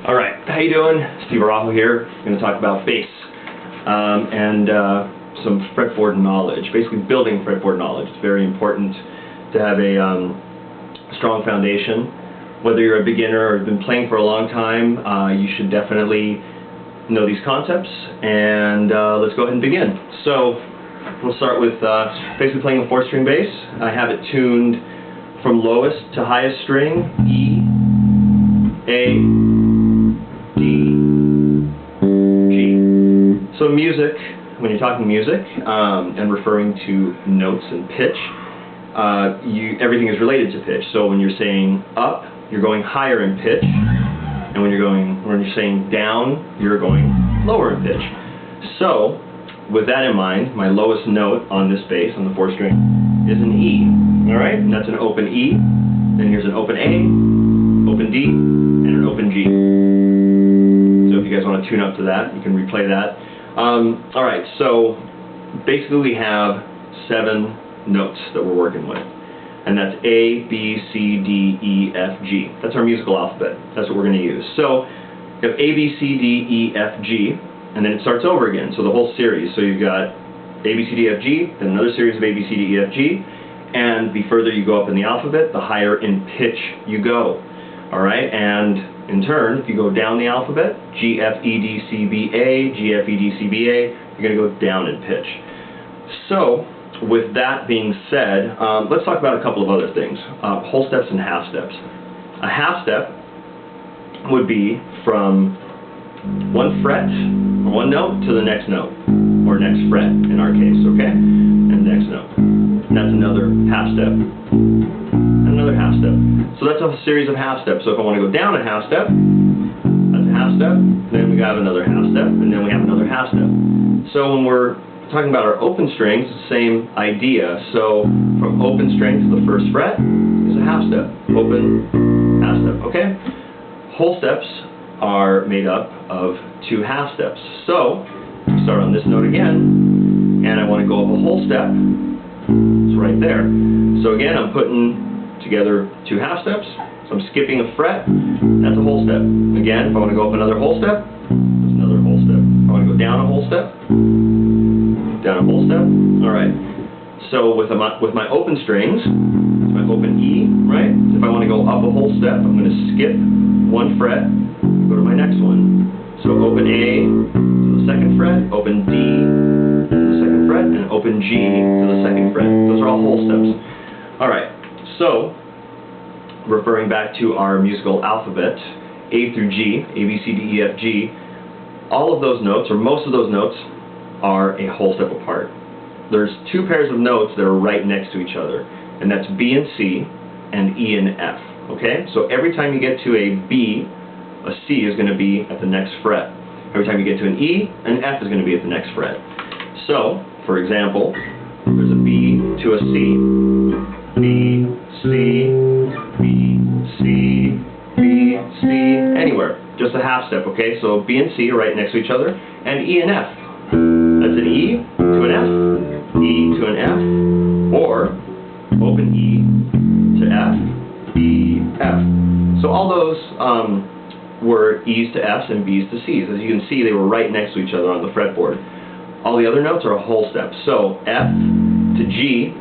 Alright, how you doing? Steve Araujo here. I'm going to talk about bass and some fretboard knowledge, basically building fretboard knowledge. It's very important to have a strong foundation. Whether you're a beginner or have been playing for a long time, you should definitely know these concepts, and let's go ahead and begin. So we'll start with basically playing a 4-string bass. I have it tuned from lowest to highest string, E, A, D, G. So music, when you're talking music and referring to notes and pitch, everything is related to pitch. So when you're saying up, you're going higher in pitch, and when you're saying down, you're going lower in pitch. So with that in mind, my lowest note on this bass, on the 4-string, is an E. All right, and that's an open E. Then here's an open A, open D, and an open G. So if you guys want to tune up to that, you can replay that. All right, so basically we have 7 notes that we're working with, and that's A, B, C, D, E, F, G. That's our musical alphabet. That's what we're going to use. So you have A, B, C, D, E, F, G, and then it starts over again. So the whole series. So you've got A, B, C, D, F, G, then another series of A, B, C, D, E, F, G, and the further you go up in the alphabet, the higher in pitch you go. All right, and in turn, if you go down the alphabet, G, F, E, D, C, B, A, G, F, E, D, C, B, A, you're going to go down in pitch. So with that being said, let's talk about a couple of other things. Whole steps and half steps. A half step would be from one fret, or one note, to the next note, or next fret in our case, okay? And next note. That's another half step. And another half step. So that's a series of half steps. So if I want to go down a half step, that's a half step, then we have another half step, and then we have another half step. So when we're talking about our open strings, it's the same idea. So from open string to the first fret is a half step. Open, half step, okay? Whole steps are made up of 2 half steps. So start on this note again, and I want to go up a whole step. It's right there. So again, I'm putting together 2 half steps. So I'm skipping a fret. That's a whole step. Again, if I want to go up another whole step, there's another whole step. If I want to go down a whole step, down a whole step. All right. So with my open strings, it's my open E, right? If I want to go up a whole step, I'm going to skip 1 fret, go to my next one. So open A to the 2nd fret, open D to the 2nd fret, and open G to the 2nd fret. Those are all whole steps. All right. So referring back to our musical alphabet, A through G, A, B, C, D, E, F, G, all of those notes, or most of those notes, are a whole step apart. There's 2 pairs of notes that are right next to each other, and that's B and C, and E and F. Okay? So every time you get to a B, a C is going to be at the next fret. Every time you get to an E, an F is going to be at the next fret. So, for example, there's a B to a C. B, C, B, C, B, C, anywhere. Just a half step, okay? So B and C are right next to each other, and E and F. That's an E to an F, E to an F, or open E to F, E, F. So all those were E's to F's and B's to C's. As you can see, they were right next to each other on the fretboard. All the other notes are a whole step. So F to G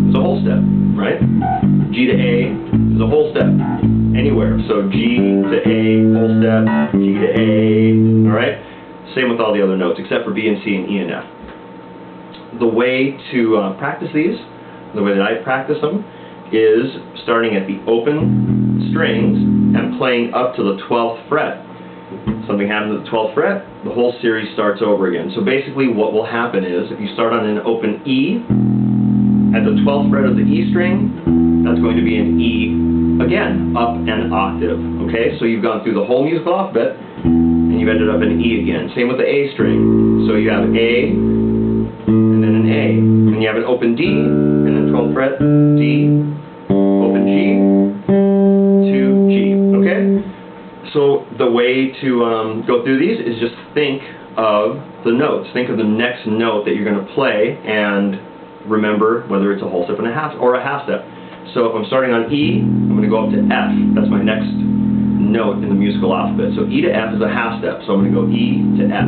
is a whole step, right? G to A is a whole step, anywhere. So G to A, whole step, G to A, all right? Same with all the other notes, except for B and C and E and F. The way to practice these, the way that I practice them, is starting at the open strings and playing up to the 12th fret. Something happens at the 12th fret, the whole series starts over again. So basically what will happen is, if you start on an open E, at the 12th fret of the E string, that's going to be an E again, up an octave. Okay, so you've gone through the whole musical alphabet, and you've ended up in E again. Same with the A string. So you have A, and then an A. And you have an open D, and then 12th fret, D, open G, to G. Okay? So the way to go through these is just think of the notes. Think of the next note that you're going to play, and remember whether it's a whole step and a half or a half step. So if I'm starting on E, I'm going to go up to F. That's my next note in the musical alphabet. So E to F is a half step, so I'm going to go E to F,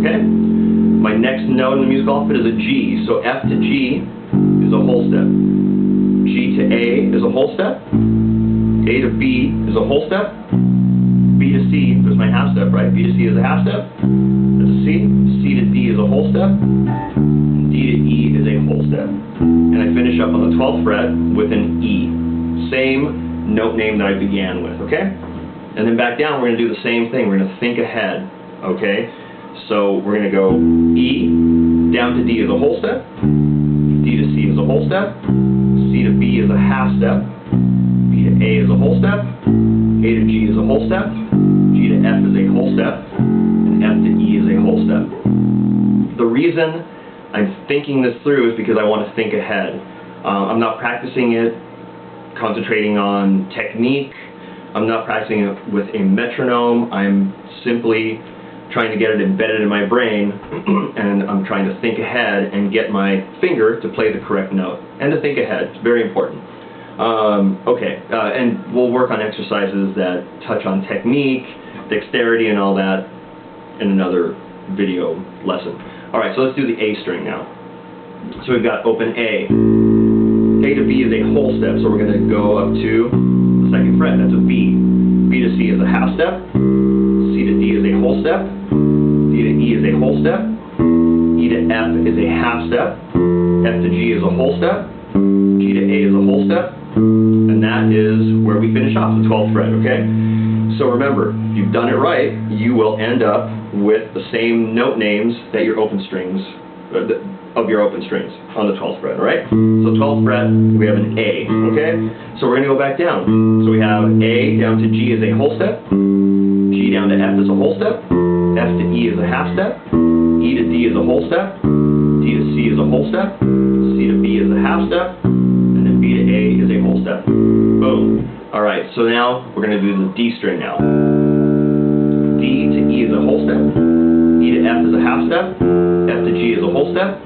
okay? My next note in the musical alphabet is a G, so F to G is a whole step. G to A is a whole step. A to B is a whole step. B to C, there's my half step, right? B to C is a half step. That's a C. C to D is a whole step. And D to E is a whole step. And I finish up on the 12th fret with an E. Same note name that I began with, okay? And then back down, we're going to do the same thing. We're going to think ahead, okay? So we're going to go E, down to D is a whole step. D to C is a whole step. C to B is a half step. B to A is a whole step. A to G is a whole step. G to F is a whole step. And F to E is a whole step. The reason I'm thinking this through is because I want to think ahead. I'm not practicing it, concentrating on technique. I'm not practicing it with a metronome. I'm simply trying to get it embedded in my brain, and I'm trying to think ahead and get my finger to play the correct note. And to think ahead, it's very important. And we'll work on exercises that touch on technique, dexterity, and all that in another video lesson. Alright, so let's do the A string now. So we've got open A. A to B is a whole step, so we're going to go up to the 2nd fret. That's a B. B to C is a half step. C to D is a whole step. D to E is a whole step. E to F is a half step. F to G is a whole step. G to A is a whole step. And that is where we finish off, the 12th fret, okay? So remember, if you've done it right, you will end up with the same note names that your open strings, of your open strings on the 12th fret, alright? So 12th fret, we have an A, okay? So we're going to go back down. So we have A down to G is a whole step. G down to F is a whole step. F to E is a half step. E to D is a whole step. D to C is a whole step. C to B is a half step. And then B to A is a whole step. Boom. Alright, so now we're going to do the D string now. D to E is a whole step. E to F is a half step. F to G is a whole step.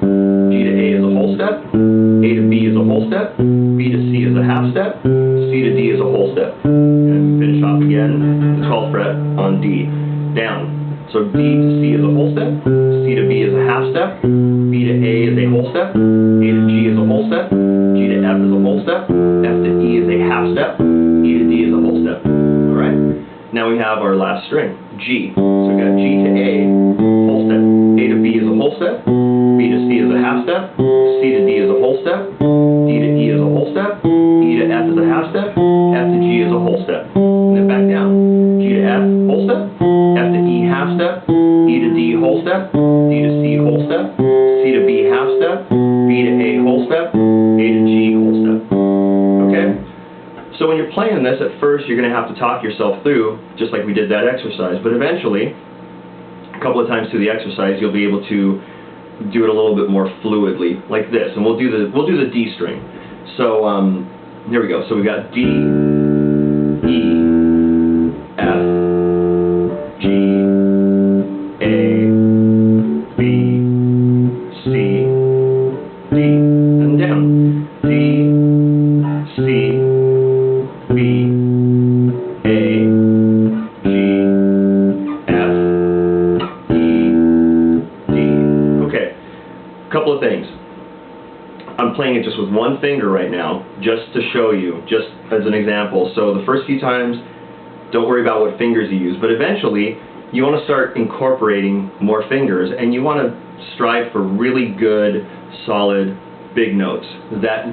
G to A is a whole step. A to B is a whole step. B to C is a half step. C to D is a whole step. And finish off again, the 12th fret on D. Down. So D to C is a whole step. C to B is a half step. B to A is a whole step. A to G is a whole step. G to F is a whole step. F to E is a half step. E to D is a whole step. Alright? Now we have our last string, G. So we got G to A, whole step. A to B is a whole step. B to C is a half step. C to D is a whole step. D to E is a whole step. E to F is a half step. F to G is a whole step. And then back down. G to F, whole step. F to E, half step. E to D, whole step. D to C, whole step. C to B, half step. B to A, whole step. A to G, whole step. Okay? So when you're playing this, at first you're going to have to talk yourself through, just like we did that exercise. But eventually, a couple of times through the exercise, you'll be able to do it a little bit more fluidly, like this. And we'll do the D string. So here we go. So we've got D, E, F, G, A, B, C, D, and down. D, C, B, A, G, F, E, D. Okay, a couple of things. I'm playing it just with one finger right now, just to show you, just as an example. So the first few times, don't worry about what fingers you use, but eventually you want to start incorporating more fingers, and you want to strive for really good, solid, big notes that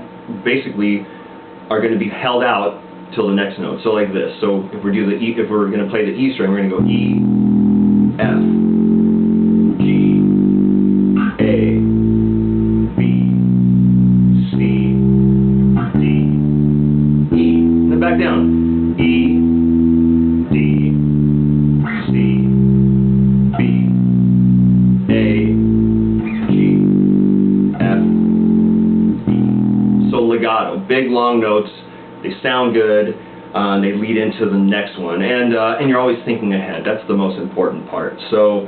basically are going to be held out till the next note. So like this. So if we're going to play the E string, we're going to go E, F, G, A, B, C, D, E, and then back down. E, D, C, B, A, G, F, E. So legato, big long notes. They sound good. They lead into the next one, and you're always thinking ahead. That's the most important part. So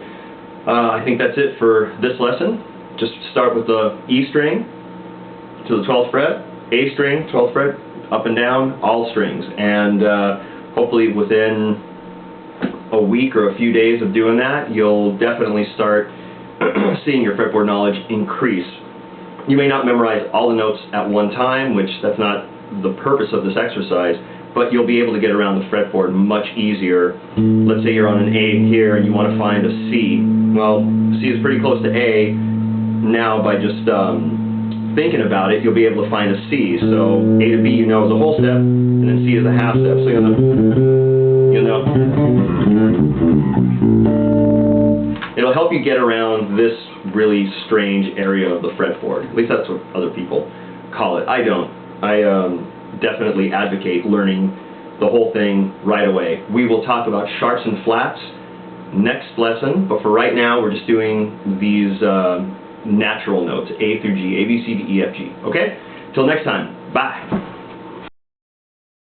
I think that's it for this lesson. Just start with the E string to the 12th fret, A string, 12th fret, up and down, all strings, and hopefully within a week or a few days of doing that, you'll definitely start seeing your fretboard knowledge increase. You may not memorize all the notes at one time, which that's not the purpose of this exercise, but you'll be able to get around the fretboard much easier. Let's say you're on an A here and you want to find a C. Well, C is pretty close to A. Now by just thinking about it, you'll be able to find a C. So A to B you know is a whole step, and then C is a half step. So you'll know. It'll help you get around this really strange area of the fretboard. At least that's what other people call it. I don't. I definitely advocate learning the whole thing right away. We will talk about sharps and flats next lesson, but for right now we're just doing these natural notes, A through G, A, B, C, D, E, F, G. Okay? Till next time. Bye.